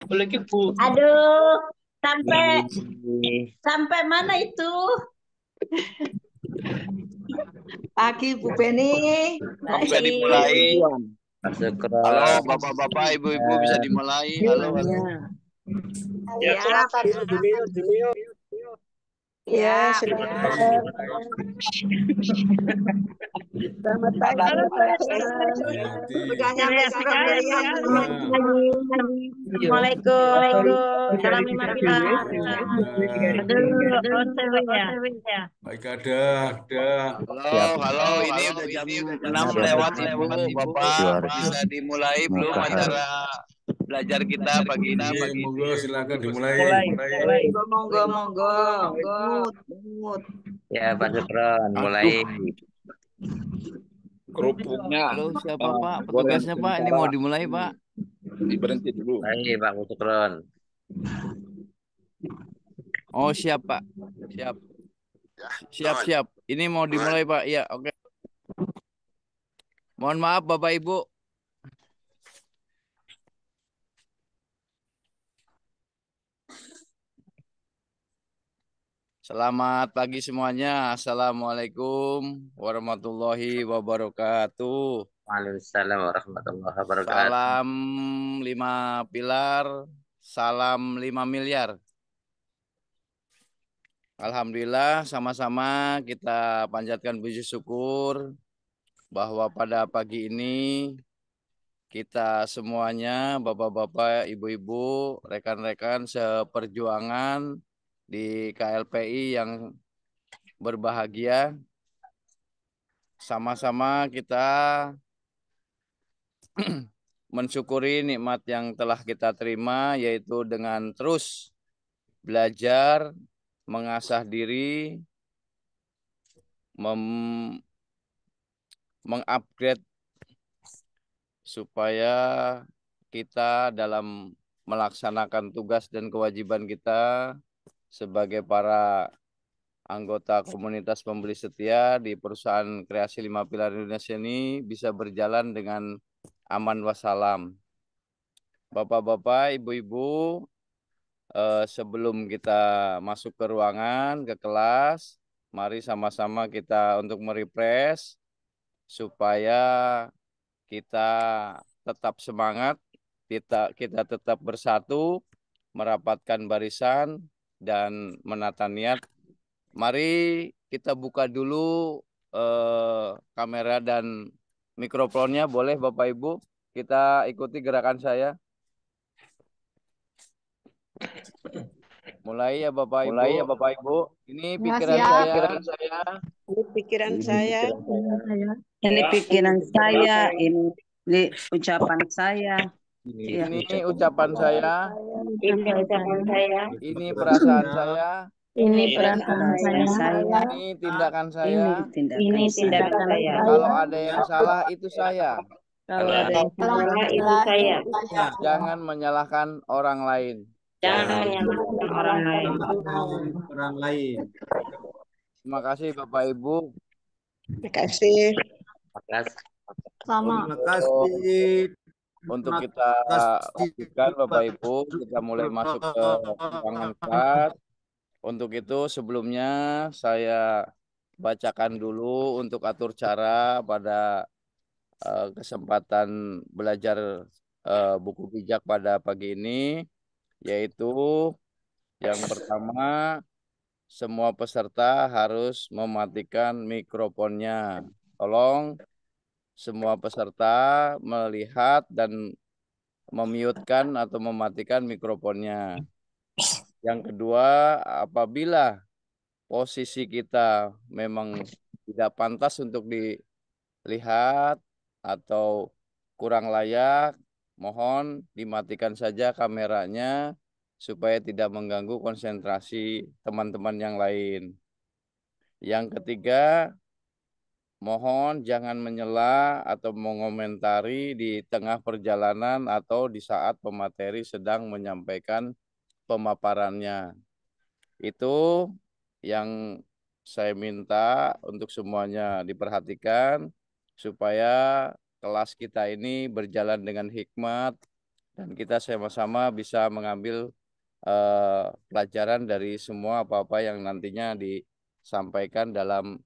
Boleh Bu. Aduh, sampai Ini sampai mana itu? Pagi Bu Beni. Bisa Baik. dimulai. masuk Halo, kelas. bapak-bapak, ibu-ibu bisa dimulai. Halo, halo. Ya, Siap. silakan. Junior. Ya, Siap. silakan. Selamat pagi Pak. Pegangnya meriam. Assalamualaikum. Salam lima pilar. Aduh, OTW ya. Baik ada. Halo, halo. Ini udah jam 6 lewat, ibu, bapak. Bisa dimulai belum acara belajar kita pagi ini? Monggo silakan dimulai. Monggo. Mut. Ya, Pak Sukron, mulai. Kerupuknya. Halo, siapa Pak? Petugasnya Pak, ini mau dimulai Pak. Diberhenti dulu. Mulai, Pak Sukron. Oh siap Pak, siap. Ini mau dimulai Pak, ya oke. Mohon maaf Bapak Ibu. Selamat pagi semuanya. Assalamualaikum warahmatullahi wabarakatuh. Waalaikumsalam warahmatullahi wabarakatuh. Salam 5 pilar, salam 5 miliar. Alhamdulillah sama-sama kita panjatkan puji syukur bahwa pada pagi ini kita semuanya, bapak-bapak, ibu-ibu, rekan-rekan seperjuangan di KLPI yang berbahagia, sama-sama kita mensyukuri nikmat yang telah kita terima, yaitu dengan terus belajar, mengasah diri, mengupgrade supaya kita dalam melaksanakan tugas dan kewajiban kita sebagai para anggota komunitas pembeli setia di perusahaan Kreasi 5 Pilar Indonesia ini bisa berjalan dengan aman wassalam. Bapak-bapak, ibu-ibu, sebelum kita masuk ke ruangan, ke kelas, mari sama-sama kita untuk merefresh supaya kita tetap semangat, kita tetap bersatu, merapatkan barisan, dan menata niat. Mari kita buka dulu kamera dan mikrofonnya, boleh Bapak Ibu? Kita ikuti gerakan saya. Mulai ya Bapak Ibu. Ini pikiran saya. Ini pikiran saya. Ini pikiran saya. Ini ucapan saya. Ini ucapan saya. Ini ucapan saya. Ini perasaan saya. Ini perasaan saya. Ini tindakan saya. Ini tindakan saya. Kalau ada yang salah itu saya. Kalau ada yang Salah itu saya. Jangan menyalahkan orang lain. Jangan menyalahkan orang lain. Terima kasih Bapak Ibu. Terima kasih. Makasih. Sama. Untuk kita lanjutkan Bapak Ibu, kita mulai masuk ke ruangan kelas. Untuk itu sebelumnya saya bacakan dulu untuk atur cara pada kesempatan belajar buku bijak pada pagi ini, yaitu yang pertama, semua peserta harus mematikan mikrofonnya. Tolong semua peserta melihat dan memute-kan atau mematikan mikrofonnya. Yang kedua, apabila posisi kita memang tidak pantas untuk dilihat atau kurang layak, mohon dimatikan saja kameranya supaya tidak mengganggu konsentrasi teman-teman yang lain. Yang ketiga, mohon jangan menyela atau mengomentari di tengah perjalanan atau di saat pemateri sedang menyampaikan pemaparannya. Itu yang saya minta untuk semuanya diperhatikan supaya kelas kita ini berjalan dengan hikmat dan kita sama-sama bisa mengambil pelajaran dari semua apa-apa yang nantinya disampaikan dalam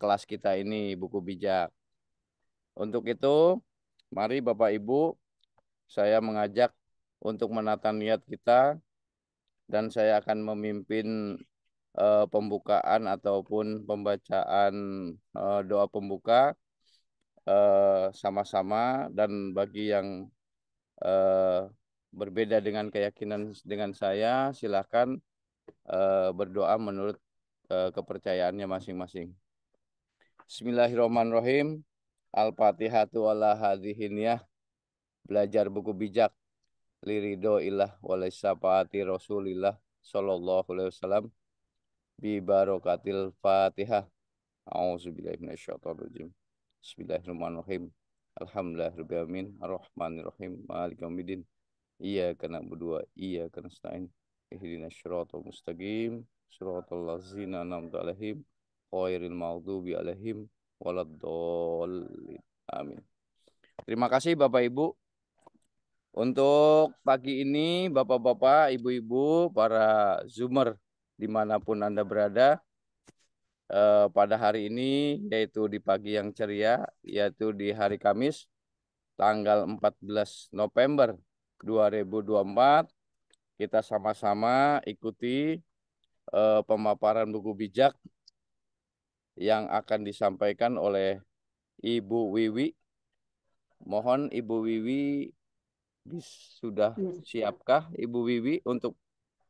kelas kita ini, buku bijak. Untuk itu, mari Bapak Ibu, saya mengajak untuk menata niat kita, dan saya akan memimpin pembukaan ataupun pembacaan doa pembuka sama-sama. Dan bagi yang berbeda dengan keyakinan dengan saya, silakan berdoa menurut kepercayaannya masing-masing. Bismillahirrahmanirrahim. Al-Fatihatu ala hadhihiniyah. Belajar buku bijak. Lirido ilah walaisapati rasulillah sallallahu alaihi wasallam. Bi barokatil Fatihah. A'udzubillahi minasyaitonirrajim. Bismillahirrahmanirrahim. Alhamdulillahirabbil alamin arrahmanirrahim maliki yaumiddin. Iyyaka na'budu wa iyyaka nasta'in. Ihdinas siratal mustaqim. Siratal ladzina an'amta 'alaihim ghairil maghdubi 'alaihim waladdallin. Amin. Terima kasih Bapak Ibu. Untuk pagi ini Bapak-bapak, Ibu-ibu, para Zoomer dimanapun Anda berada, pada hari ini, yaitu di pagi yang ceria, yaitu di hari Kamis, tanggal 14 November 2024, kita sama-sama ikuti pemaparan buku bijak yang akan disampaikan oleh Ibu Wiwi. Mohon Ibu Wiwi sudah siapkah Ibu Wiwi untuk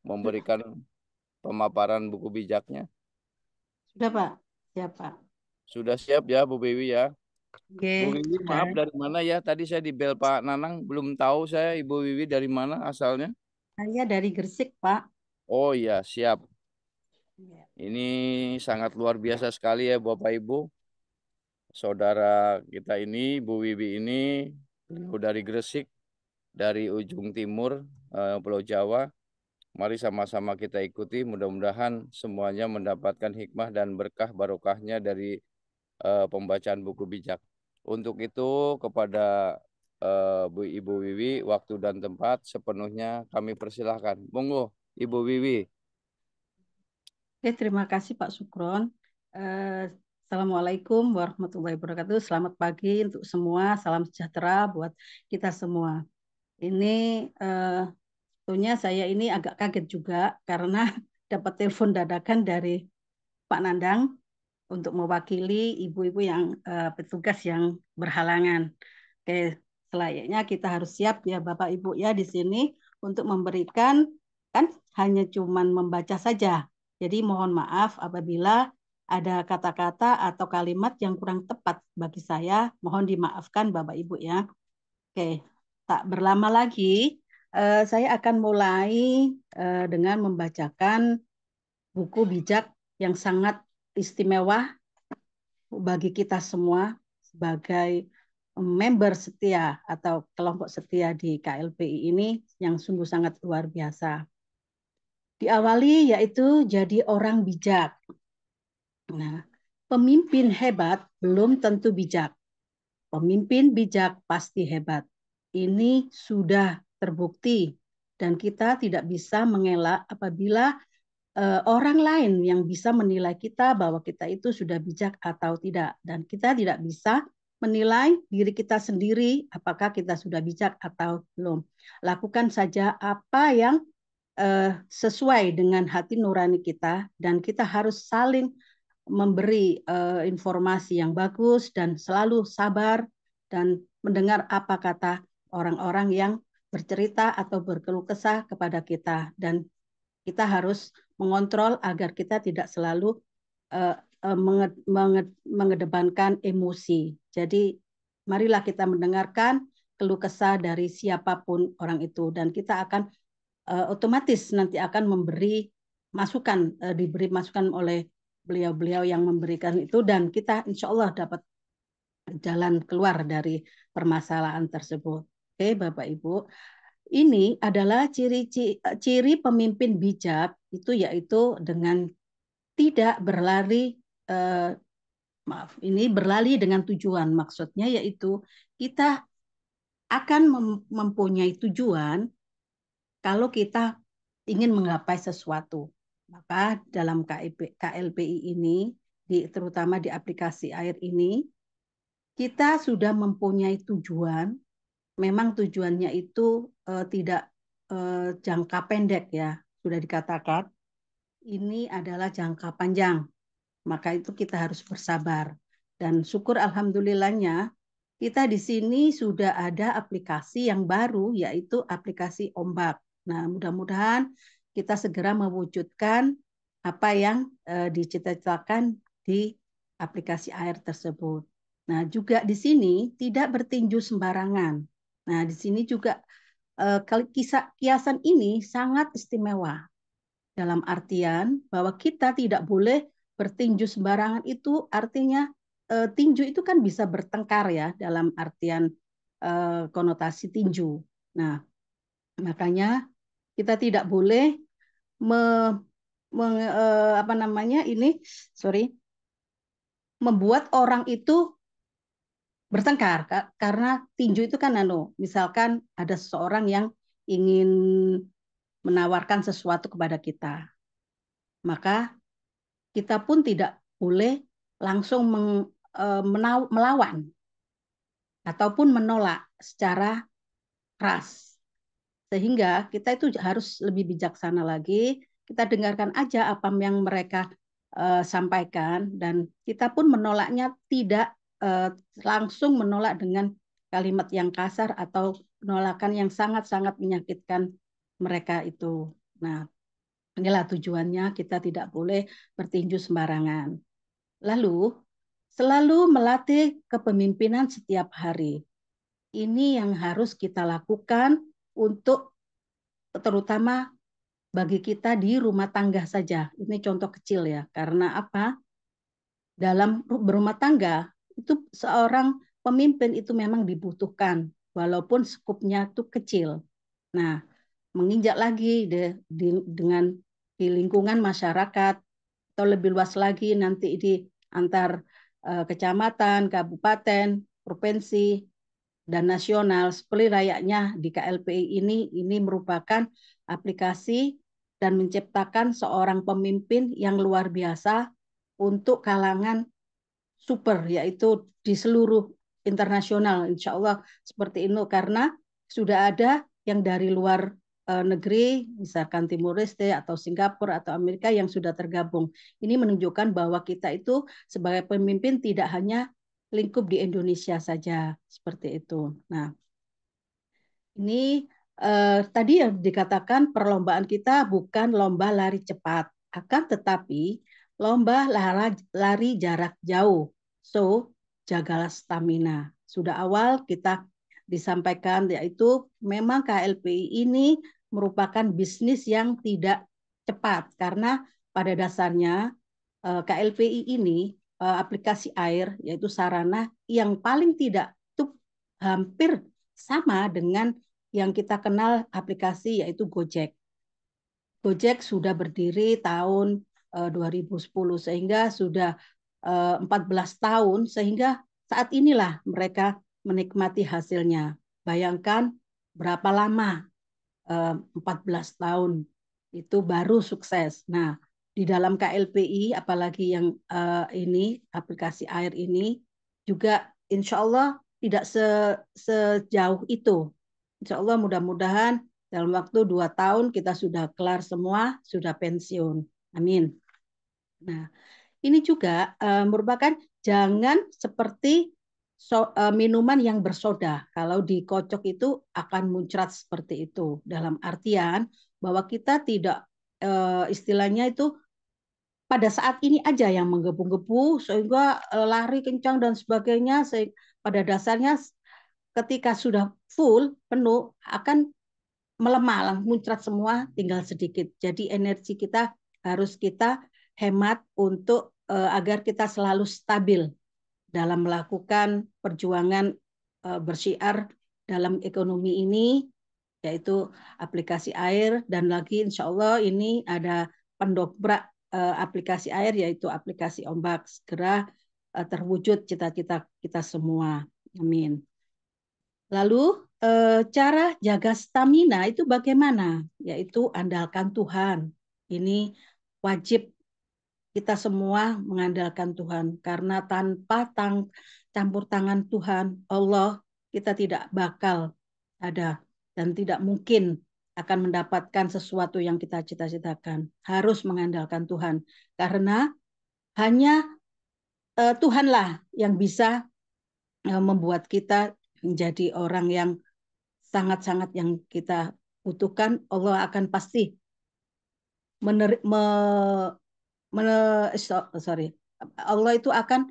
memberikan pemaparan buku bijaknya? Sudah Pak, siap Pak. Sudah siap ya Bu Wiwi ya? Oke. Bu Wiwi maaf dari mana ya? Tadi saya di bel Pak Nanang, belum tahu saya Ibu Wiwi dari mana asalnya? Saya dari Gresik Pak. Oh iya, siap. Ya. Ini sangat luar biasa sekali ya Bapak Ibu. Saudara kita ini, Bu Wiwi ini, beliau dari Gresik, dari ujung timur Pulau Jawa. Mari sama-sama kita ikuti, mudah-mudahan semuanya mendapatkan hikmah dan berkah barokahnya dari pembacaan buku bijak. Untuk itu kepada Ibu Wiwi, waktu dan tempat sepenuhnya kami persilahkan. Monggo Ibu Wiwi. Oke, terima kasih Pak Sukron. Assalamualaikum warahmatullahi wabarakatuh. Selamat pagi untuk semua. Salam sejahtera buat kita semua. Ini tentunya saya ini agak kaget juga karena dapat telepon dadakan dari Pak Nandang untuk mewakili ibu-ibu yang petugas yang berhalangan. Oke, selayaknya kita harus siap ya Bapak Ibu ya di sini untuk memberikan, kan hanya cuman membaca saja. Jadi mohon maaf apabila ada kata-kata atau kalimat yang kurang tepat bagi saya, mohon dimaafkan Bapak Ibu ya. Oke, tak berlama lagi saya akan mulai dengan membacakan buku bijak yang sangat istimewa bagi kita semua sebagai member setia atau kelompok setia di KLPI ini yang sungguh sangat luar biasa. Diawali yaitu jadi orang bijak. Nah, pemimpin hebat belum tentu bijak. Pemimpin bijak pasti hebat. Ini sudah terbukti dan kita tidak bisa mengelak apabila orang lain yang bisa menilai kita bahwa kita itu sudah bijak atau tidak. Dan kita tidak bisa menilai diri kita sendiri apakah kita sudah bijak atau belum. Lakukan saja apa yang sesuai dengan hati nurani kita, dan kita harus saling memberi informasi yang bagus dan selalu sabar dan mendengar apa kata orang-orang yang bercerita atau berkeluh kesah kepada kita, dan kita harus mengontrol agar kita tidak selalu mengedepankan emosi. Jadi marilah kita mendengarkan keluh kesah dari siapapun orang itu, dan kita akan otomatis nanti akan memberi masukan, diberi masukan oleh beliau-beliau yang memberikan itu, dan kita insya Allah dapat jalan keluar dari permasalahan tersebut. Oke, Bapak Ibu. Ini adalah ciri pemimpin bijak itu, yaitu dengan tidak berlari, berlari dengan tujuan. Maksudnya yaitu kita akan mempunyai tujuan kalau kita ingin menggapai sesuatu. Maka dalam KLPI ini, terutama di aplikasi air ini, kita sudah mempunyai tujuan. Memang tujuannya itu tidak jangka pendek ya, sudah dikatakan. Ini adalah jangka panjang. Maka itu kita harus bersabar. Dan syukur alhamdulillahnya, kita di sini sudah ada aplikasi yang baru, yaitu aplikasi Ombak. Nah, mudah-mudahan kita segera mewujudkan apa yang dicita-citakan di aplikasi air tersebut. Nah, juga di sini tidak bertinju sembarangan. Nah, di sini juga kiasan ini sangat istimewa. Dalam artian bahwa kita tidak boleh bertinju sembarangan, itu artinya tinju itu kan bisa bertengkar ya, dalam artian konotasi tinju. Nah, makanya kita tidak boleh membuat orang itu bertengkar, karena tinju itu kan misalkan ada seseorang yang ingin menawarkan sesuatu kepada kita, maka kita pun tidak boleh langsung melawan ataupun menolak secara keras. Sehingga kita itu harus lebih bijaksana lagi, kita dengarkan aja apa yang mereka sampaikan, dan kita pun menolaknya tidak langsung menolak dengan kalimat yang kasar atau penolakan yang sangat-sangat menyakitkan mereka itu. Nah, inilah tujuannya, kita tidak boleh bertinju sembarangan. Lalu, selalu melatih kepemimpinan setiap hari. Ini yang harus kita lakukan untuk terutama bagi kita di rumah tangga saja. Ini contoh kecil ya, karena apa? Dalam berumah tangga, itu seorang pemimpin itu memang dibutuhkan, walaupun skupnya itu kecil. Nah, menginjak lagi dengan di lingkungan masyarakat, atau lebih luas lagi nanti di antar kecamatan, kabupaten, provinsi, dan nasional, seperti layaknya di KLPI ini merupakan aplikasi dan menciptakan seorang pemimpin yang luar biasa untuk kalangan super, yaitu di seluruh internasional, insya Allah seperti itu, karena sudah ada yang dari luar negeri, misalkan Timur Leste atau Singapura atau Amerika yang sudah tergabung. Ini menunjukkan bahwa kita itu sebagai pemimpin tidak hanya lingkup di Indonesia saja, seperti itu. Nah, ini tadi yang dikatakan perlombaan kita bukan lomba lari cepat, akan tetapi lomba lari jarak jauh. So, jagalah stamina. Sudah awal kita disampaikan, yaitu memang KLPI ini merupakan bisnis yang tidak cepat, karena pada dasarnya KLPI ini aplikasi air, yaitu sarana yang paling tidak itu hampir sama dengan yang kita kenal aplikasi, yaitu Gojek. Gojek sudah berdiri tahun 2010, sehingga sudah 14 tahun, sehingga saat inilah mereka menikmati hasilnya. Bayangkan berapa lama 14 tahun itu baru sukses. Nah, di dalam KLPI, apalagi yang ini aplikasi air ini juga insya Allah tidak sejauh itu. Insya Allah mudah-mudahan dalam waktu 2 tahun kita sudah kelar semua, sudah pensiun. Amin. Nah, ini juga merupakan jangan seperti minuman yang bersoda. Kalau dikocok itu akan muncrat seperti itu. Dalam artian bahwa kita tidak istilahnya itu pada saat ini aja yang menggebu-gebu sehingga lari kencang dan sebagainya. Pada dasarnya ketika sudah full, penuh, akan melemah, muncrat semua, tinggal sedikit. Jadi energi kita harus kita hemat untuk agar kita selalu stabil dalam melakukan perjuangan bersyiar dalam ekonomi ini, yaitu aplikasi air. Dan lagi insya Allah ini ada pendobrak aplikasi air, yaitu aplikasi Ombak. Segera terwujud cita-cita kita semua. Amin. Lalu cara jaga stamina itu bagaimana? Yaitu andalkan Tuhan. Ini wajib kita semua mengandalkan Tuhan. Karena tanpa campur tangan Tuhan, Allah, kita tidak bakal ada dan tidak mungkin akan mendapatkan sesuatu yang kita cita-citakan. Harus mengandalkan Tuhan. Karena hanya Tuhanlah yang bisa membuat kita menjadi orang yang sangat-sangat yang kita butuhkan. Allah akan pasti Allah itu akan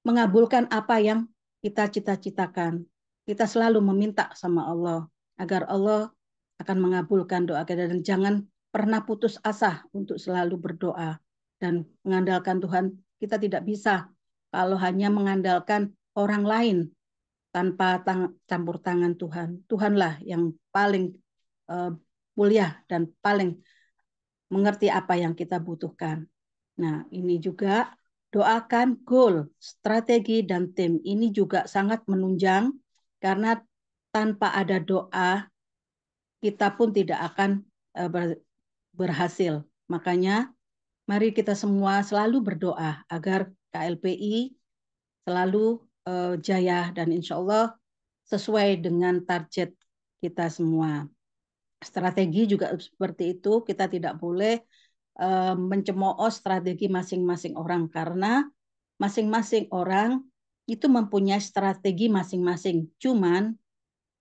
mengabulkan apa yang kita cita-citakan. Kita selalu meminta sama Allah agar Allah akan mengabulkan doa kita, dan jangan pernah putus asa untuk selalu berdoa dan mengandalkan Tuhan. Kita tidak bisa kalau hanya mengandalkan orang lain tanpa campur tangan Tuhan. Tuhanlah yang paling mulia dan paling mengerti apa yang kita butuhkan. Nah, ini juga doakan goal, strategi, dan tim. Ini juga sangat menunjang karena tanpa ada doa, kita pun tidak akan berhasil. Makanya, mari kita semua selalu berdoa agar KLPI selalu jaya dan insya Allah sesuai dengan target kita semua. Strategi juga seperti itu, kita tidak boleh mencemooh strategi masing-masing orang karena masing-masing orang itu mempunyai strategi masing-masing. Cuman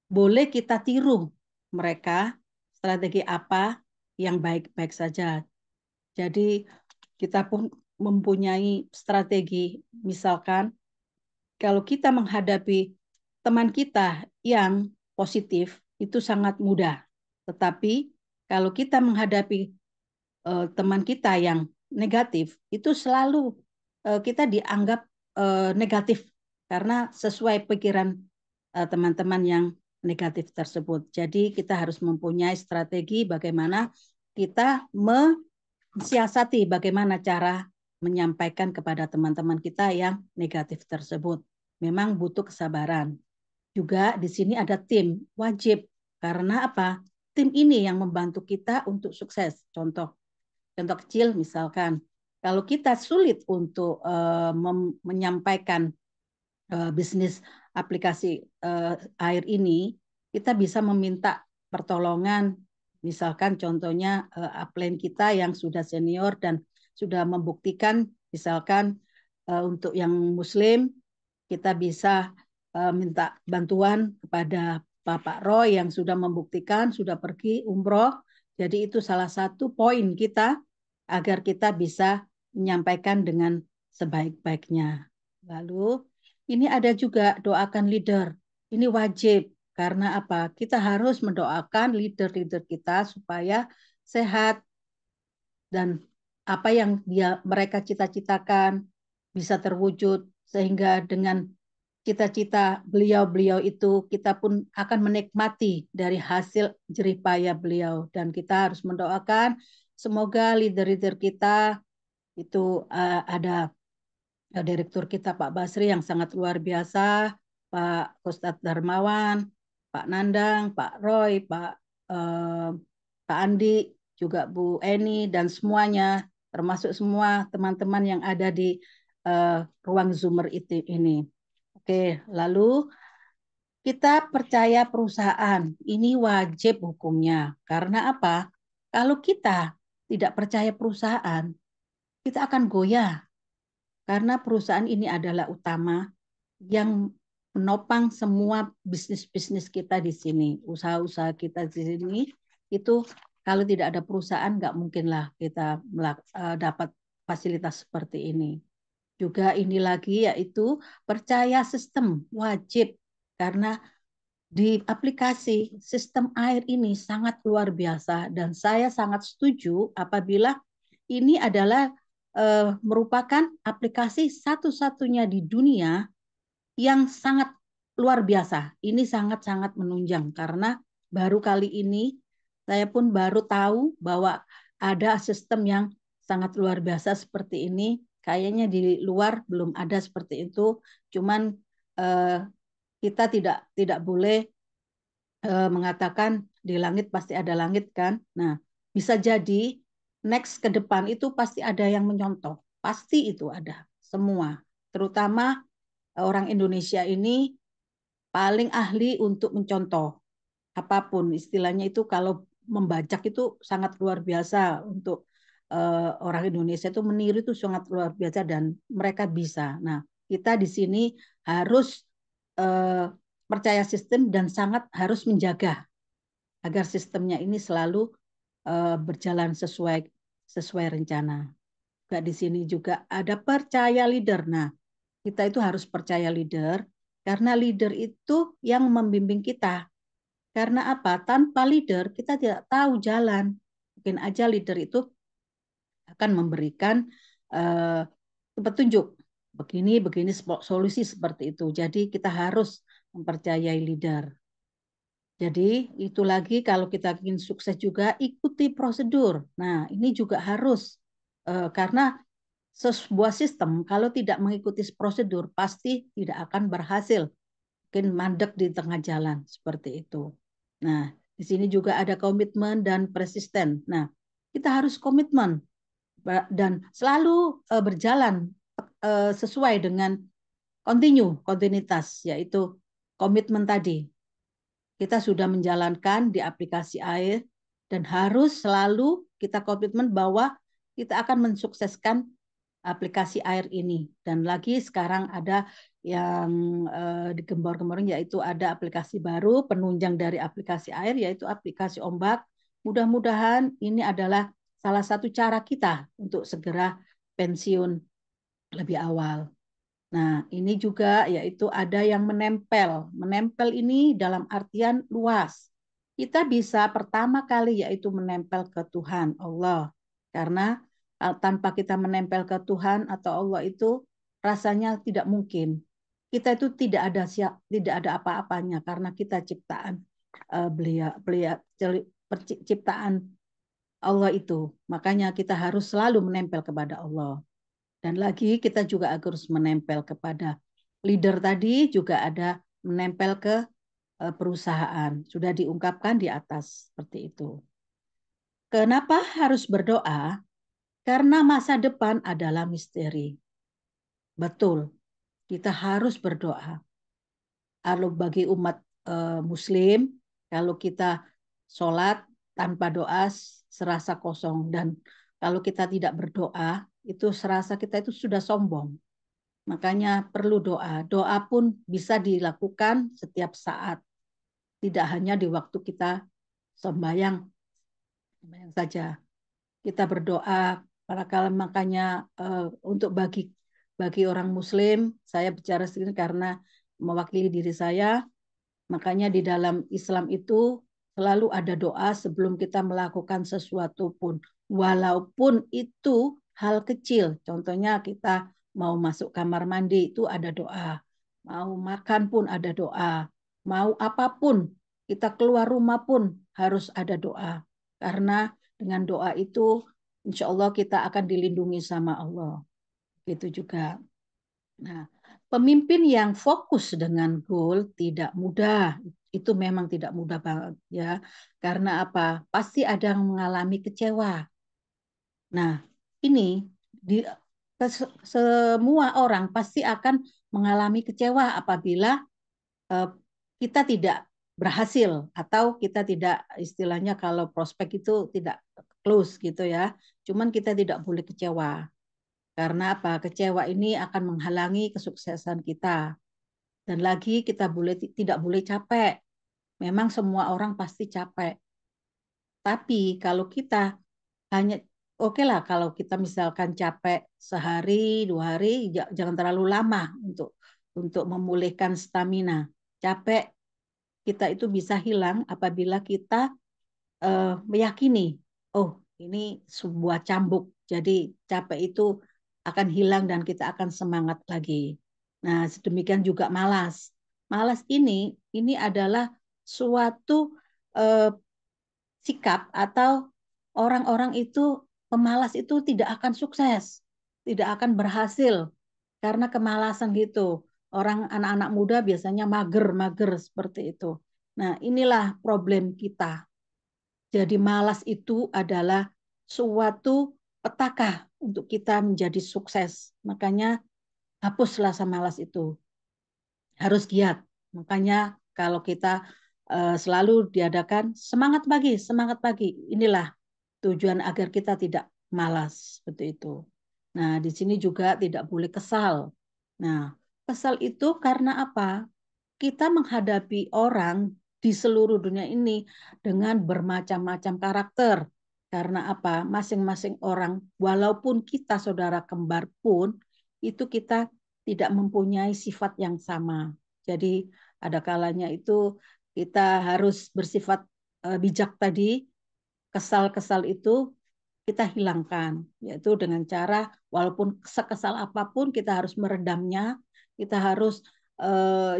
boleh kita tiru mereka strategi apa yang baik-baik saja. Jadi kita pun mempunyai strategi, misalkan kalau kita menghadapi teman kita yang positif itu sangat mudah. Tetapi kalau kita menghadapi teman kita yang negatif, itu selalu kita dianggap negatif karena sesuai pikiran teman-teman yang negatif tersebut. Jadi kita harus mempunyai strategi bagaimana kita mensiasati bagaimana cara menyampaikan kepada teman-teman kita yang negatif tersebut. Memang butuh kesabaran. Juga di sini ada tim, wajib. Karena apa? Tim ini yang membantu kita untuk sukses. Contoh kecil misalkan, kalau kita sulit untuk menyampaikan bisnis aplikasi air ini, kita bisa meminta pertolongan. Misalkan contohnya upline kita yang sudah senior dan sudah membuktikan, misalkan untuk yang Muslim, kita bisa minta bantuan kepada Bapak Roy yang sudah membuktikan, sudah pergi umroh. Jadi itu salah satu poin kita agar kita bisa menyampaikan dengan sebaik-baiknya. Lalu ini ada juga doakan leader. Ini wajib karena apa? Kita harus mendoakan leader-leader kita supaya sehat dan apa yang mereka cita-citakan bisa terwujud, sehingga dengan cita-cita beliau-beliau itu kita pun akan menikmati dari hasil jerih payah beliau, dan kita harus mendoakan semoga leader-leader kita itu ada direktur kita Pak Basri yang sangat luar biasa, Pak Ustadz Darmawan, Pak Nandang, Pak Roy, Pak Andi, juga Bu Eni, dan semuanya, termasuk semua teman-teman yang ada di ruang Zoomer ini. Oke, lalu kita percaya perusahaan, ini wajib hukumnya. Karena apa? Kalau kita tidak percaya perusahaan, kita akan goyah. Karena perusahaan ini adalah utama yang menopang semua bisnis-bisnis kita di sini. Usaha-usaha kita di sini, itu kalau tidak ada perusahaan, nggak mungkinlah kita dapat fasilitas seperti ini. Juga ini lagi yaitu percaya sistem, wajib. Karena di aplikasi sistem air ini sangat luar biasa dan saya sangat setuju apabila ini adalah merupakan aplikasi satu-satunya di dunia yang sangat luar biasa. Ini sangat-sangat menunjang karena baru kali ini saya pun baru tahu bahwa ada sistem yang sangat luar biasa seperti ini. Kayaknya di luar belum ada seperti itu. Cuman kita tidak boleh mengatakan di langit pasti ada langit kan. Nah, bisa jadi next ke depan itu pasti ada yang menyontoh. Pasti itu ada semua. Terutama orang Indonesia ini paling ahli untuk mencontoh apapun istilahnya itu kalau membajak itu sangat luar biasa untuk orang Indonesia itu meniru itu sangat luar biasa dan mereka bisa. Nah, kita di sini harus percaya sistem dan sangat harus menjaga agar sistemnya ini selalu berjalan sesuai rencana. Juga di sini juga ada percaya leader. Nah, kita itu harus percaya leader karena leader itu yang membimbing kita. Karena apa? Tanpa leader kita tidak tahu jalan. Mungkin aja leader itu akan memberikan petunjuk. Begini solusi seperti itu. Jadi kita harus mempercayai leader. Jadi itu lagi kalau kita ingin sukses juga ikuti prosedur. Nah ini juga harus karena sebuah sistem kalau tidak mengikuti prosedur pasti tidak akan berhasil. Mungkin mandek di tengah jalan seperti itu. Nah di sini juga ada komitmen dan persisten. Nah kita harus komitmen dan selalu berjalan sesuai dengan kontinuitas yaitu komitmen tadi. Kita sudah menjalankan di aplikasi AIR dan harus selalu kita komitmen bahwa kita akan mensukseskan aplikasi AIR ini. Dan lagi sekarang ada yang digembor-gemborin yaitu ada aplikasi baru penunjang dari aplikasi AIR yaitu aplikasi Ombak. Mudah-mudahan ini adalah salah satu cara kita untuk segera pensiun lebih awal. Nah, ini juga yaitu ada yang menempel. Menempel ini dalam artian luas. Kita bisa pertama kali yaitu menempel ke Tuhan Allah. Karena tanpa kita menempel ke Tuhan atau Allah itu rasanya tidak mungkin. Kita itu tidak ada apa-apanya karena kita ciptaan ciptaan Allah itu. Makanya kita harus selalu menempel kepada Allah. Dan lagi kita juga harus menempel kepada leader tadi juga ada menempel ke perusahaan. Sudah diungkapkan di atas seperti itu. Kenapa harus berdoa? Karena masa depan adalah misteri. Betul, kita harus berdoa. Kalau bagi umat Muslim, kalau kita sholat tanpa doa serasa kosong. Dan kalau kita tidak berdoa, itu serasa kita itu sudah sombong. Makanya perlu doa. Doa pun bisa dilakukan setiap saat. Tidak hanya di waktu kita sembahyang saja. Kita berdoa. Makanya untuk bagi orang Muslim, saya bicara sini karena mewakili diri saya. Makanya di dalam Islam itu selalu ada doa sebelum kita melakukan sesuatu pun. Walaupun itu hal kecil. Contohnya kita mau masuk kamar mandi itu ada doa. Mau makan pun ada doa. Mau apapun, kita keluar rumah pun harus ada doa. Karena dengan doa itu insya Allah kita akan dilindungi sama Allah. Itu juga. Nah, pemimpin yang fokus dengan goal tidak mudah. Itu memang tidak mudah banget ya. Karena apa? Pasti ada yang mengalami kecewa. Nah, ini semua orang pasti akan mengalami kecewa apabila kita tidak berhasil atau kita tidak istilahnya kalau prospek itu tidak close gitu ya. Cuman kita tidak boleh kecewa. Karena apa? Kecewa ini akan menghalangi kesuksesan kita. Dan lagi kita tidak boleh capek. Memang semua orang pasti capek. Tapi kalau kita hanya oke lah kalau kita misalkan capek sehari, 2 hari, jangan terlalu lama untuk memulihkan stamina. Capek kita itu bisa hilang apabila kita meyakini, oh ini sebuah cambuk. Jadi capek itu akan hilang dan kita akan semangat lagi. Nah, sedemikian juga malas. Malas ini adalah suatu sikap atau orang-orang itu pemalas itu tidak akan sukses, tidak akan berhasil karena kemalasan gitu. Orang anak-anak muda biasanya mager seperti itu. Nah, inilah problem kita. Jadi malas itu adalah suatu petaka untuk kita menjadi sukses. Makanya hapuslah rasa malas itu. Harus giat. Makanya kalau kita selalu diadakan semangat pagi. Inilah tujuan agar kita tidak malas, seperti itu. Nah, di sini juga tidak boleh kesal. Nah, kesal itu karena apa? Kita menghadapi orang di seluruh dunia ini dengan bermacam-macam karakter. Karena apa? Masing-masing orang, walaupun kita saudara kembar pun, itu kita tidak mempunyai sifat yang sama. Jadi ada kalanya itu kita harus bersifat bijak tadi, kesal-kesal itu kita hilangkan, yaitu dengan cara walaupun sekesal apapun kita harus meredamnya, kita harus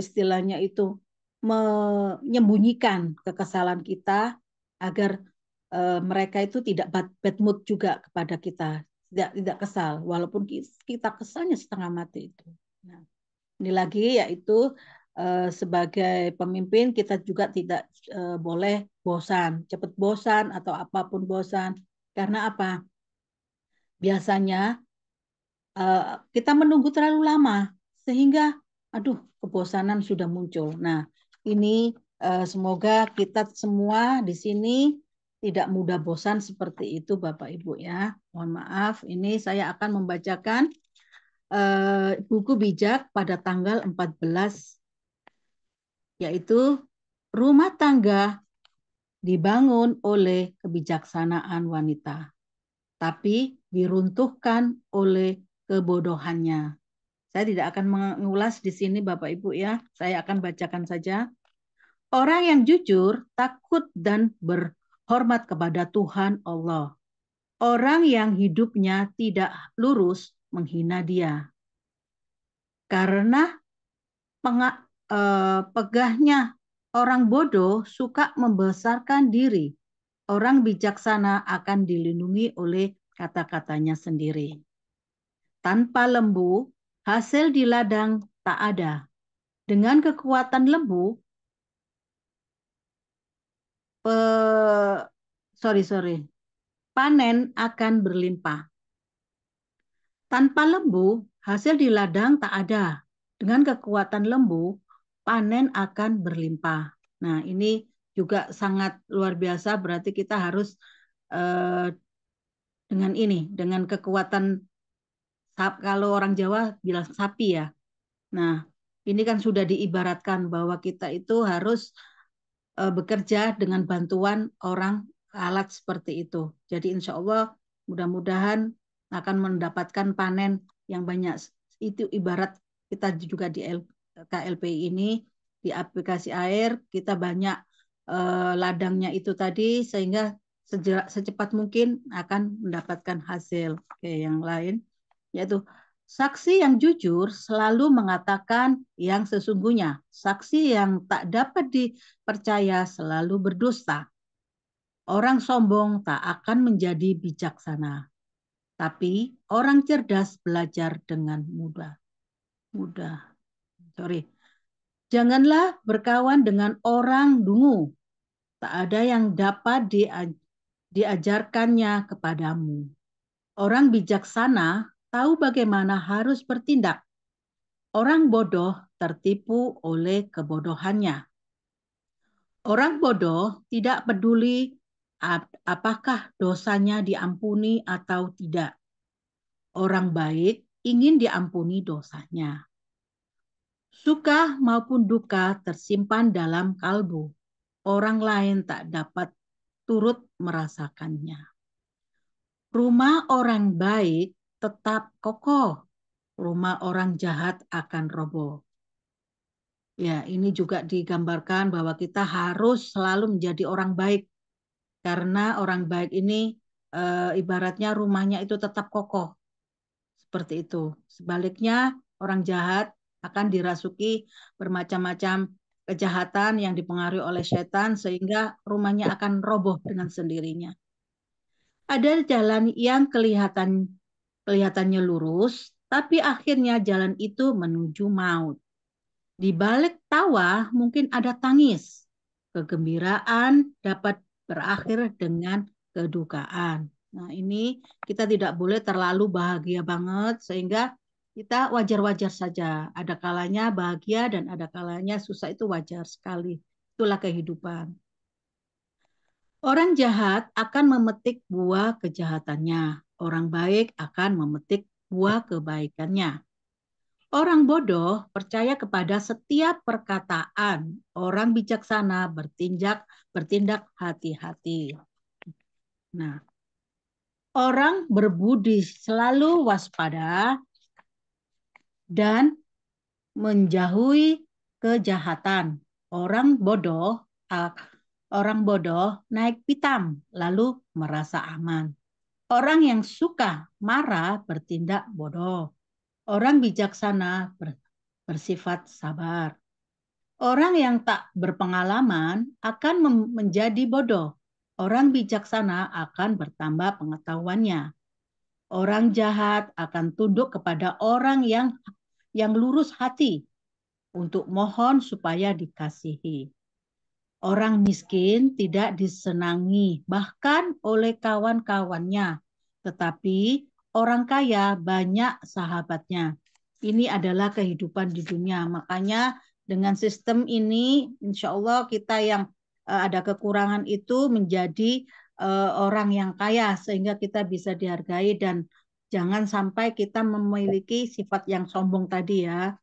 istilahnya itu menyembunyikan kekesalan kita agar mereka itu tidak bad mood juga kepada kita, tidak kesal walaupun kita kesalnya setengah mati itu. Nah, ini lagi yaitu sebagai pemimpin kita juga tidak boleh bosan, cepat bosan atau apapun bosan. Karena apa? Biasanya kita menunggu terlalu lama sehingga aduh kebosanan sudah muncul. Nah, ini semoga kita semua di sini tidak mudah bosan seperti itu Bapak Ibu ya. Mohon maaf, ini saya akan membacakan buku bijak pada tanggal 14, yaitu rumah tangga dibangun oleh kebijaksanaan wanita, tapi diruntuhkan oleh kebodohannya. Saya tidak akan mengulas di sini Bapak Ibu ya, saya akan bacakan saja. Orang yang jujur, takut dan berhormat kepada Tuhan Allah. Orang yang hidupnya tidak lurus menghina Dia. Karena pegahnya orang bodoh suka membesarkan diri. Orang bijaksana akan dilindungi oleh kata-katanya sendiri. Tanpa lembu, hasil di ladang tak ada. Dengan kekuatan lembu, panen akan berlimpah. Tanpa lembu, hasil di ladang tak ada. Dengan kekuatan lembu, panen akan berlimpah. Nah, ini juga sangat luar biasa, berarti kita harus dengan kekuatan, kalau orang Jawa bilang sapi ya. Nah, ini kan sudah diibaratkan bahwa kita itu harus bekerja dengan bantuan orang alat seperti itu. Jadi insya Allah mudah-mudahan akan mendapatkan panen yang banyak. Itu ibarat kita juga di KLPI ini, di aplikasi air, kita banyak ladangnya itu tadi, sehingga secepat mungkin akan mendapatkan hasil. Oke, yang lain, yaitu saksi yang jujur selalu mengatakan yang sesungguhnya. Saksi yang tak dapat dipercaya selalu berdusta. Orang sombong tak akan menjadi bijaksana. Tapi orang cerdas belajar dengan mudah. Janganlah berkawan dengan orang dungu. Tak ada yang dapat diajarkannya kepadamu. Orang bijaksana tahu bagaimana harus bertindak. Orang bodoh tertipu oleh kebodohannya. Orang bodoh tidak peduli apakah dosanya diampuni atau tidak. Orang baik ingin diampuni dosanya. Suka maupun duka tersimpan dalam kalbu. Orang lain tak dapat turut merasakannya. Rumah orang baik tetap kokoh. Rumah orang jahat akan roboh. Ya, ini juga digambarkan bahwa kita harus selalu menjadi orang baik. Karena orang baik ini ibaratnya rumahnya itu tetap kokoh. Seperti itu. Sebaliknya, orang jahat akan dirasuki bermacam-macam kejahatan yang dipengaruhi oleh setan sehingga rumahnya akan roboh dengan sendirinya. Ada jalan yang kelihatannya lurus, tapi akhirnya jalan itu menuju maut. Di balik tawa mungkin ada tangis. kegembiraan dapat berakhir dengan kedukaan. Nah, ini kita tidak boleh terlalu bahagia banget sehingga kita wajar-wajar saja. Ada kalanya bahagia dan ada kalanya susah, itu wajar sekali. Itulah kehidupan. Orang jahat akan memetik buah kejahatannya. Orang baik akan memetik buah kebaikannya. Orang bodoh percaya kepada setiap perkataan. Orang bijaksana bertindak hati-hati. Nah, orang berbudi selalu waspada dan menjauhi kejahatan. Orang bodoh naik pitam lalu merasa aman. Orang yang suka marah bertindak bodoh. Orang bijaksana bersifat sabar. Orang yang tak berpengalaman akan menjadi bodoh. Orang bijaksana akan bertambah pengetahuannya. Orang jahat akan tunduk kepada orang yang lurus hati untuk mohon supaya dikasihi. Orang miskin tidak disenangi bahkan oleh kawan-kawannya, tetapi orang kaya banyak sahabatnya. Ini adalah kehidupan di dunia. Makanya dengan sistem ini, insya Allah kita yang ada kekurangan itu menjadi orang yang kaya sehingga kita bisa dihargai dan jangan sampai kita memiliki sifat yang sombong tadi ya.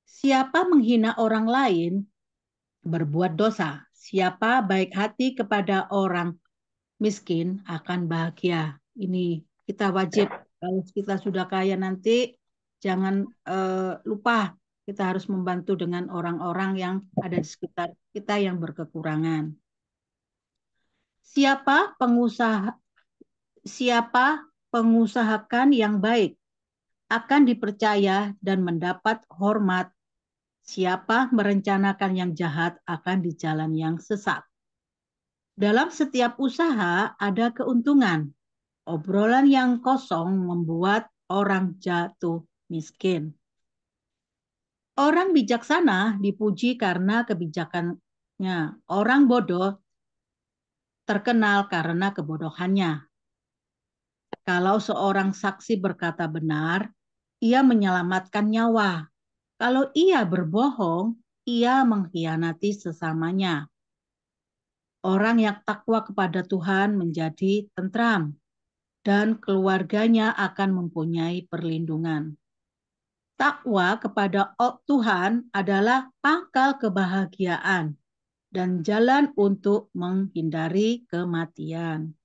Siapa menghina orang lain berbuat dosa. Siapa baik hati kepada orang miskin akan bahagia. Ini kita wajib, kalau kita sudah kaya nanti jangan lupa kita harus membantu dengan orang-orang yang ada di sekitar kita yang berkekurangan. Siapa pengusahakan yang baik akan dipercaya dan mendapat hormat. Siapa merencanakan yang jahat akan di jalan yang sesat. Dalam setiap usaha ada keuntungan. Obrolan yang kosong membuat orang jatuh miskin. Orang bijaksana dipuji karena kebijakannya. Orang bodoh terkenal karena kebodohannya. Kalau seorang saksi berkata benar, ia menyelamatkan nyawa. Kalau ia berbohong, ia mengkhianati sesamanya. Orang yang takwa kepada Tuhan menjadi tentram, dan keluarganya akan mempunyai perlindungan. Takwa kepada Tuhan adalah pangkal kebahagiaan dan jalan untuk menghindari kematian.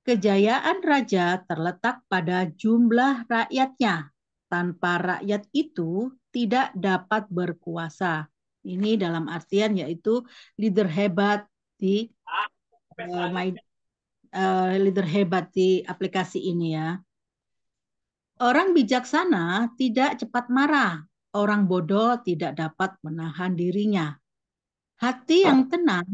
Kejayaan raja terletak pada jumlah rakyatnya. Tanpa rakyat itu tidak dapat berkuasa. Ini dalam artian yaitu leader hebat di aplikasi ini ya. Orang bijaksana tidak cepat marah. Orang bodoh tidak dapat menahan dirinya. Hati yang tenang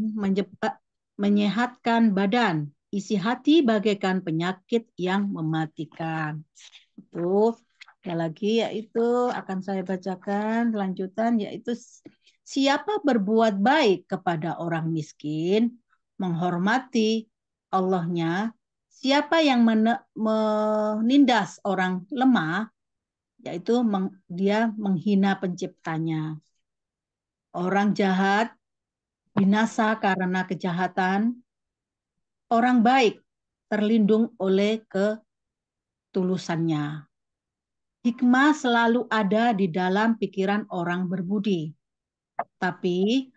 menyehatkan badan. Isi hati bagaikan penyakit yang mematikan. Itu lagi yaitu akan saya bacakan lanjutan yaitu siapa berbuat baik kepada orang miskin, menghormati Allahnya, siapa yang menindas orang lemah, yaitu dia menghina penciptanya. Orang jahat binasa karena kejahatan, orang baik terlindung oleh ketulusannya. Hikmah selalu ada di dalam pikiran orang berbudi, tapi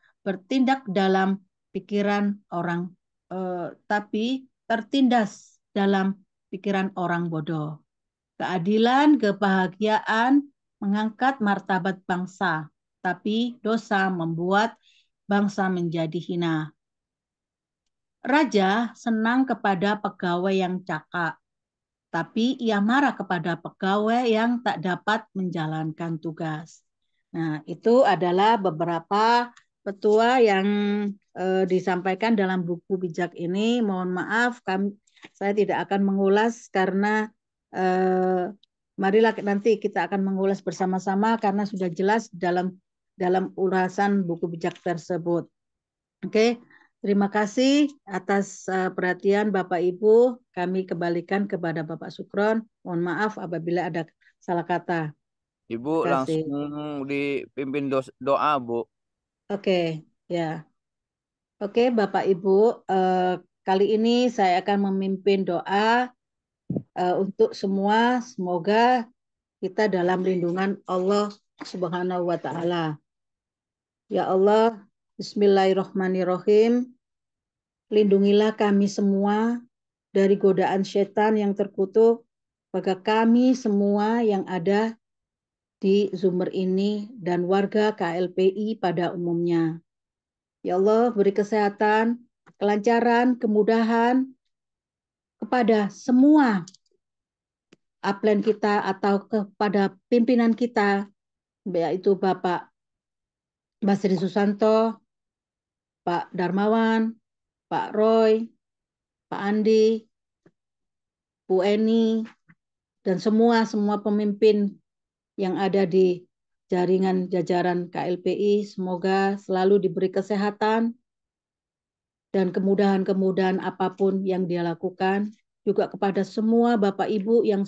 tertindas dalam pikiran orang bodoh. Keadilan, kebahagiaan mengangkat martabat bangsa, tapi dosa membuat bangsa menjadi hina. Raja senang kepada pegawai yang cakap, tapi ia marah kepada pegawai yang tak dapat menjalankan tugas. Nah, itu adalah beberapa petua yang disampaikan dalam buku bijak ini. Mohon maaf, saya tidak akan mengulas karena marilah nanti kita akan mengulas bersama-sama karena sudah jelas dalam ulasan buku bijak tersebut. Oke, terima kasih atas perhatian Bapak Ibu. Kami kembalikan kepada Bapak Sukron. Mohon maaf apabila ada salah kata. Ibu Terima kasih. langsung dipimpin doa, Bu. Oke, ya. Oke, Bapak Ibu, kali ini saya akan memimpin doa untuk semua. Semoga kita dalam lindungan Allah Subhanahu wa Ta'ala. Ya Allah, Bismillahirrahmanirrahim. Lindungilah kami semua dari godaan setan yang terkutuk, bagi kami semua yang ada di Zumber ini dan warga KLPI pada umumnya. Ya Allah, beri kesehatan, kelancaran, kemudahan kepada semua upline kita atau kepada pimpinan kita, yaitu Bapak Basri Susanto, Pak Darmawan, Pak Roy, Pak Andi, Bu Eni, dan semua pemimpin yang ada di jaringan jajaran KLPI. Semoga selalu diberi kesehatan dan kemudahan-kemudahan apapun yang dia lakukan. Juga kepada semua Bapak Ibu yang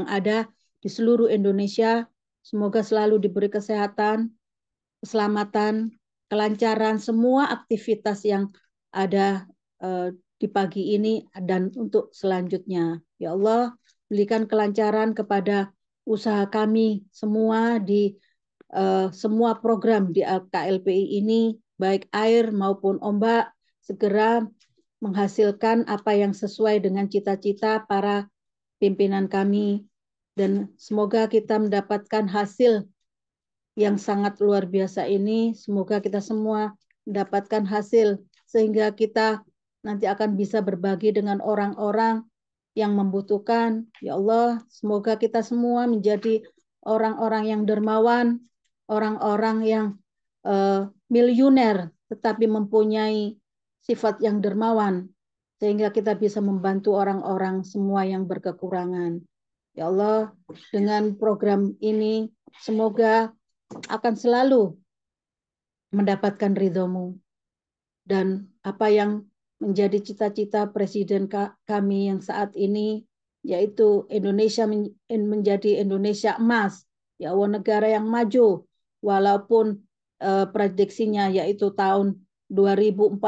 ada di seluruh Indonesia, semoga selalu diberi kesehatan, keselamatan, kelancaran semua aktivitas yang ada di pagi ini dan untuk selanjutnya. Ya Allah, berikan kelancaran kepada usaha kami semua di semua program di KLPI ini, baik air maupun ombak, segera menghasilkan apa yang sesuai dengan cita-cita para pimpinan kami, dan semoga kita mendapatkan hasil yang sangat luar biasa ini. Semoga kita semua mendapatkan hasil sehingga kita nanti akan bisa berbagi dengan orang-orang yang membutuhkan. Ya Allah, semoga kita semua menjadi orang-orang yang dermawan, orang-orang yang miliuner tetapi mempunyai sifat yang dermawan, sehingga kita bisa membantu orang-orang semua yang berkekurangan. Ya Allah, dengan program ini semoga akan selalu mendapatkan ridho-Mu. Dan apa yang menjadi cita-cita Presiden kami yang saat ini, yaitu Indonesia menjadi Indonesia emas, ya Allah, negara yang maju, walaupun prediksinya yaitu tahun 2045,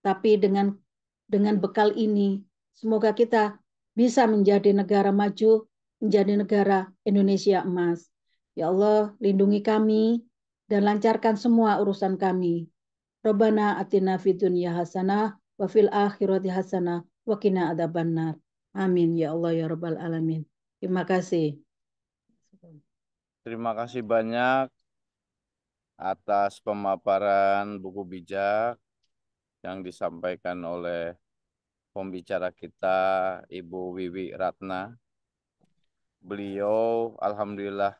tapi dengan bekal ini, semoga kita bisa menjadi negara maju, menjadi negara Indonesia emas. Ya Allah, lindungi kami dan lancarkan semua urusan kami. Rabbana atina fid dunya hasanah wa fil akhirati hasanah wa qina adzabannar. Amin ya Allah ya rabbal alamin. Terima kasih. Terima kasih banyak atas pemaparan buku bijak yang disampaikan oleh pembicara kita, Ibu Wiwi Ratna. Beliau alhamdulillah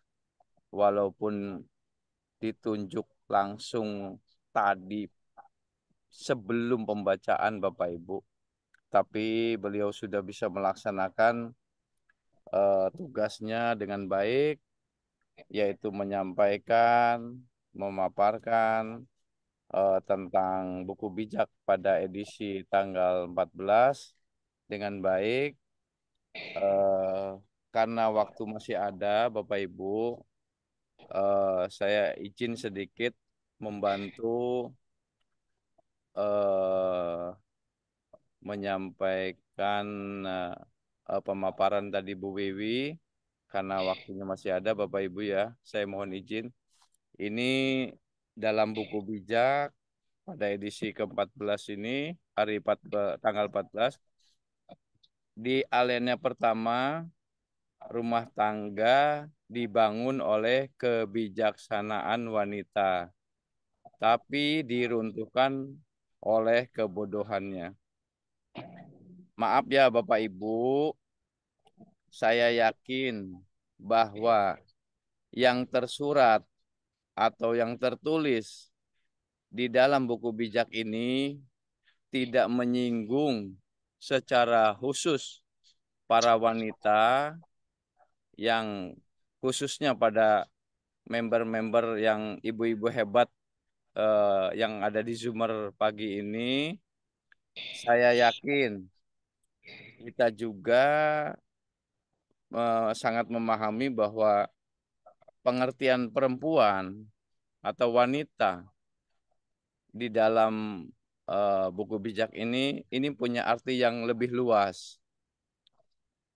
walaupun ditunjuk langsung tadi sebelum pembacaan Bapak Ibu, tapi beliau sudah bisa melaksanakan tugasnya dengan baik, yaitu menyampaikan, memaparkan tentang buku bijak pada edisi tanggal 14 dengan baik. Karena waktu masih ada, Bapak Ibu, saya izin sedikit membantu menyampaikan pemaparan tadi Bu Wiwi. Karena waktunya masih ada, Bapak Ibu ya, saya mohon izin. Ini dalam buku bijak pada edisi ke-14 ini, tanggal 14, di alinea pertama, rumah tangga dibangun oleh kebijaksanaan wanita, tapi diruntuhkan oleh kebodohannya. Maaf ya Bapak Ibu, saya yakin bahwa yang tersurat atau yang tertulis di dalam buku bijak ini tidak menyinggung secara khusus para wanita yang khususnya pada member-member yang ibu-ibu hebat yang ada di Zoomer pagi ini, saya yakin kita juga sangat memahami bahwa pengertian perempuan atau wanita di dalam buku bijak ini punya arti yang lebih luas.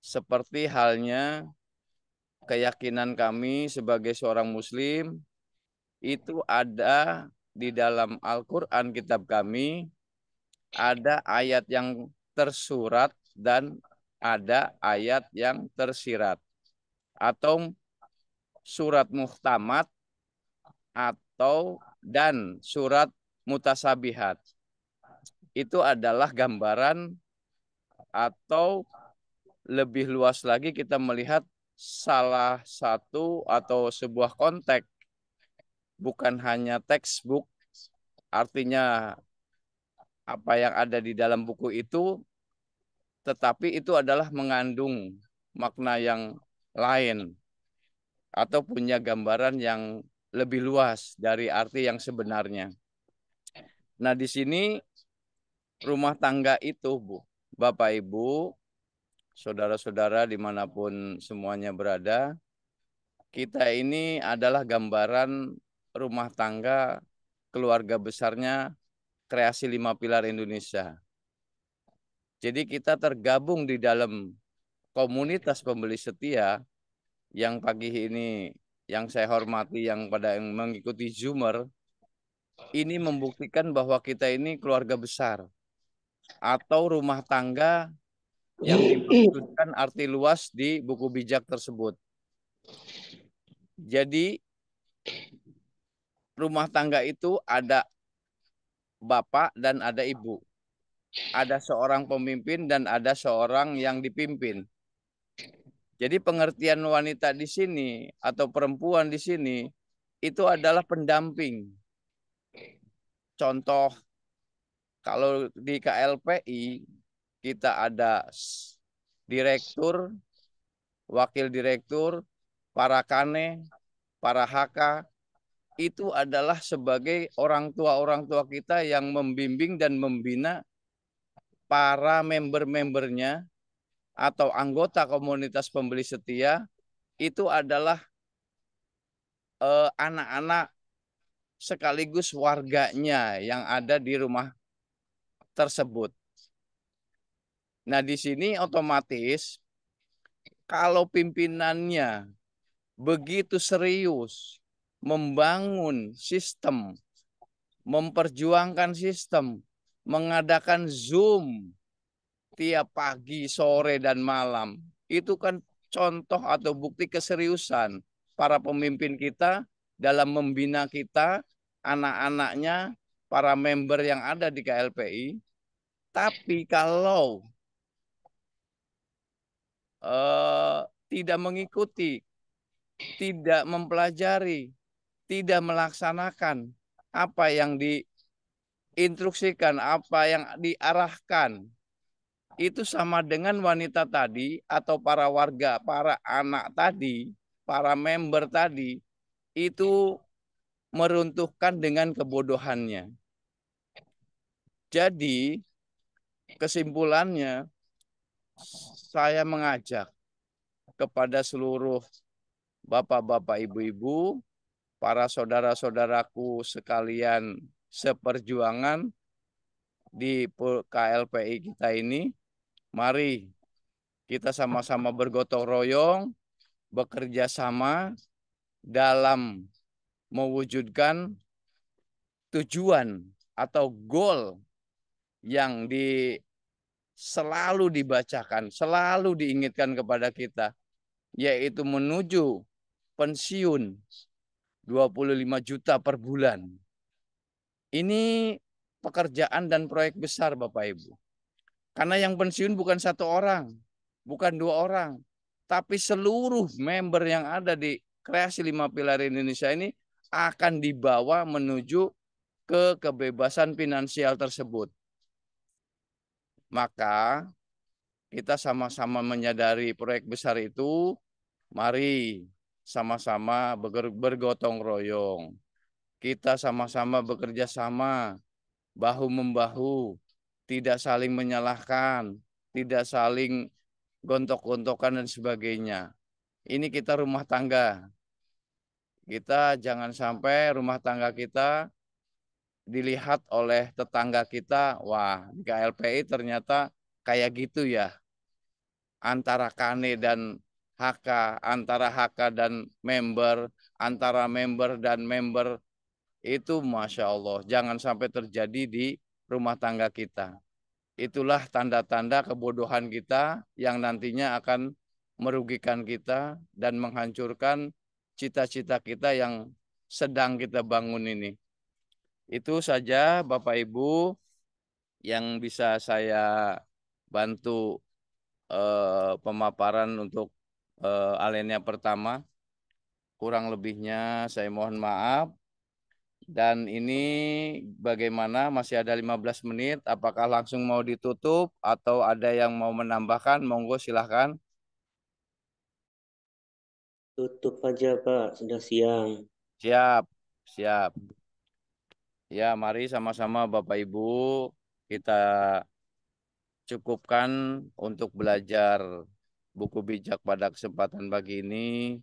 Seperti halnya keyakinan kami sebagai seorang Muslim, itu ada di dalam Al-Quran kitab kami, ada ayat yang tersurat dan ada ayat yang tersirat. Atau surat muhtamat dan surat mutasabihat. Itu adalah gambaran atau lebih luas lagi kita melihat salah satu atau sebuah konteks, bukan hanya textbook, artinya apa yang ada di dalam buku itu, tetapi itu adalah mengandung makna yang lain atau punya gambaran yang lebih luas dari arti yang sebenarnya. Nah, di sini rumah tangga itu, Bu, Bapak Ibu, saudara-saudara dimanapun semuanya berada, kita ini adalah gambaran rumah tangga keluarga besarnya Kreasi 5 Pilar Indonesia. Jadi kita tergabung di dalam komunitas pembeli setia yang pagi ini yang saya hormati, yang mengikuti Zoomer, ini membuktikan bahwa kita ini keluarga besar atau rumah tangga yang dimaksudkan arti luas di buku bijak tersebut. Jadi rumah tangga itu ada bapak dan ada ibu. Ada seorang pemimpin dan ada seorang yang dipimpin. Jadi pengertian wanita di sini atau perempuan di sini itu adalah pendamping. Contoh, kalau di KLPI kita ada direktur, wakil direktur, para kane, para HK, itu adalah sebagai orang tua kita yang membimbing dan membina para member-membernya atau anggota komunitas pembeli setia, itu adalah anak-anak sekaligus warganya yang ada di rumah tersebut. Nah, di sini otomatis kalau pimpinannya begitu serius membangun sistem, memperjuangkan sistem, mengadakan Zoom tiap pagi, sore, dan malam, itu kan contoh atau bukti keseriusan para pemimpin kita dalam membina kita, anak-anaknya, para member yang ada di KLPI. Tapi kalau tidak mengikuti, tidak mempelajari, tidak melaksanakan apa yang diinstruksikan, apa yang diarahkan, itu sama dengan wanita tadi atau para warga, para anak tadi, para member tadi, itu meruntuhkan dengan kebodohannya. Jadi kesimpulannya, saya mengajak kepada seluruh bapak-bapak, ibu-ibu, para saudara-saudaraku sekalian seperjuangan di KLPI kita ini, mari kita sama-sama bergotong royong, bekerja sama dalam mewujudkan tujuan atau goal yang selalu dibacakan, selalu diingatkan kepada kita, yaitu menuju pensiun 25 juta per bulan. Ini pekerjaan dan proyek besar, Bapak Ibu. Karena yang pensiun bukan satu orang, bukan dua orang, tapi seluruh member yang ada di Kreasi 5 Pilar Indonesia ini akan dibawa menuju ke kebebasan finansial tersebut. Maka kita sama-sama menyadari proyek besar itu, mari sama-sama bergotong royong. Kita sama-sama bekerja sama, bahu-membahu, tidak saling menyalahkan, tidak saling gontok-gontokan dan sebagainya. Ini kita rumah tangga. Kita jangan sampai rumah tangga kita dilihat oleh tetangga kita, wah, di KLPI ternyata kayak gitu ya. Antara Kane dan HK, antara HK dan member, antara member dan member, itu Masya Allah, jangan sampai terjadi di rumah tangga kita. Itulah tanda-tanda kebodohan kita yang nantinya akan merugikan kita dan menghancurkan cita-cita kita yang sedang kita bangun ini. Itu saja Bapak Ibu yang bisa saya bantu pemaparan untuk alinea pertama. Kurang lebihnya saya mohon maaf. Dan ini bagaimana, masih ada 15 menit, apakah langsung mau ditutup atau ada yang mau menambahkan? Monggo silahkan. Tutup aja Pak, sudah siang. Siap, siap. Ya, mari sama-sama Bapak Ibu kita cukupkan untuk belajar buku bijak pada kesempatan pagi ini.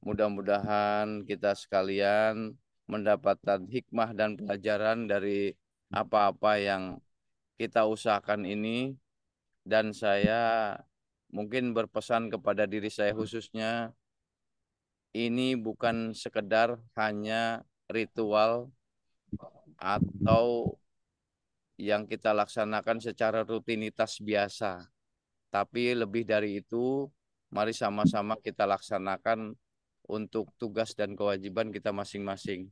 Mudah-mudahan kita sekalian mendapatkan hikmah dan pelajaran dari apa-apa yang kita usahakan ini. Dan saya mungkin berpesan kepada diri saya khususnya, ini bukan sekedar hanya ritual atau yang kita laksanakan secara rutinitas biasa. Tapi lebih dari itu, mari sama-sama kita laksanakan untuk tugas dan kewajiban kita masing-masing.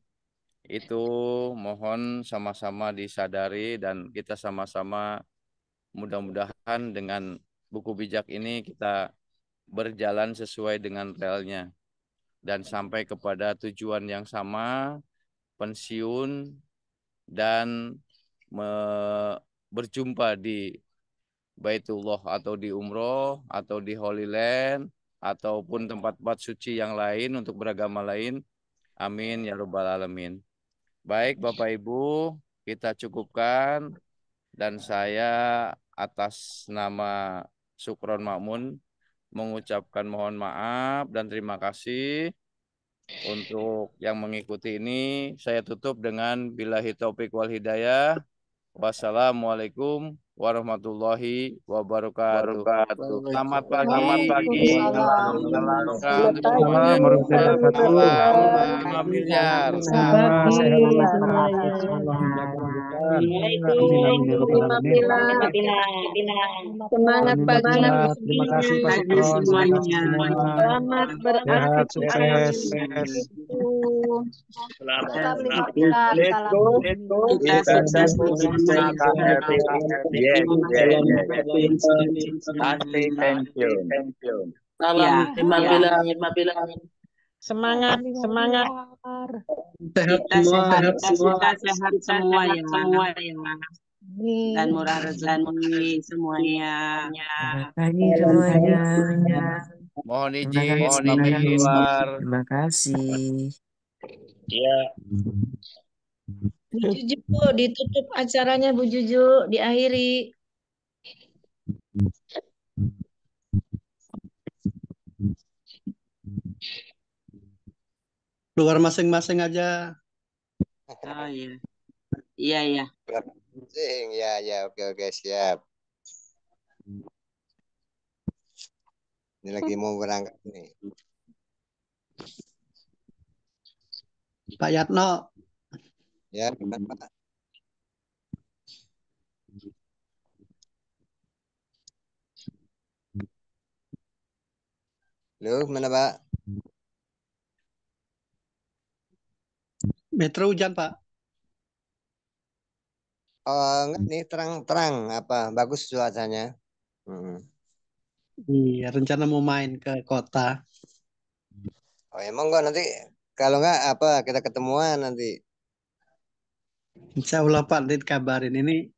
Itu mohon sama-sama disadari dan kita sama-sama mudah-mudahan dengan buku bijak ini kita berjalan sesuai dengan relnya dan sampai kepada tujuan yang sama, pensiun dan berjumpa di Baitullah atau di umroh atau di Holy Land ataupun tempat-tempat suci yang lain untuk beragama lain. Amin ya rabbal alamin. Baik Bapak Ibu, kita cukupkan dan saya atas nama Sukron Makmun mengucapkan mohon maaf dan terima kasih untuk yang mengikuti ini. Saya tutup dengan billahi taufik wal hidayah. Wassalamualaikum warahmatullahi wabarakatuh. Selamat pagi. Selamat pagi. 5 miliar. Semangat pagi. Terima kasih Pak Sukron. Selamat beraktivitas. Selamat. Let's go. Kita sukses bersama KLPI. Yes, yes, yes. Pasti pensiun. Salam lima pilar. Semangat. Sehat semua. Sehat semua ya. Dan murah rezeki semuanya. Mohon izin pamit keluar. Terima kasih. Ya. Bu Juju, ditutup acaranya Bu Juju, diakhiri. Keluar masing-masing aja. Oh iya. Iya. Ya, oke, siap. Ini lagi mau berangkat nih. Pak Yatno. Ya, kenapa? Halo, mana Pak? Metro hujan Pak. Oh, enggak nih terang apa? Bagus cuacanya. Iya, rencana mau main ke kota. Oh, emang enggak nanti kalau enggak apa kita ketemuan nanti. Insya Allah Pak, nanti kabarin ini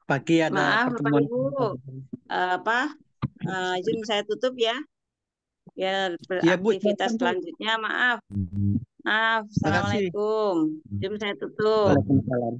pagi ada Maaf Bapak pertemuan. Ibu. Izin saya tutup ya. Ya, Iya, Bu. beraktivitas Silakan, Bu. selanjutnya. Maaf. Maaf. Terima kasih. Assalamualaikum. Jom saya tutup. Waalaikumsalam.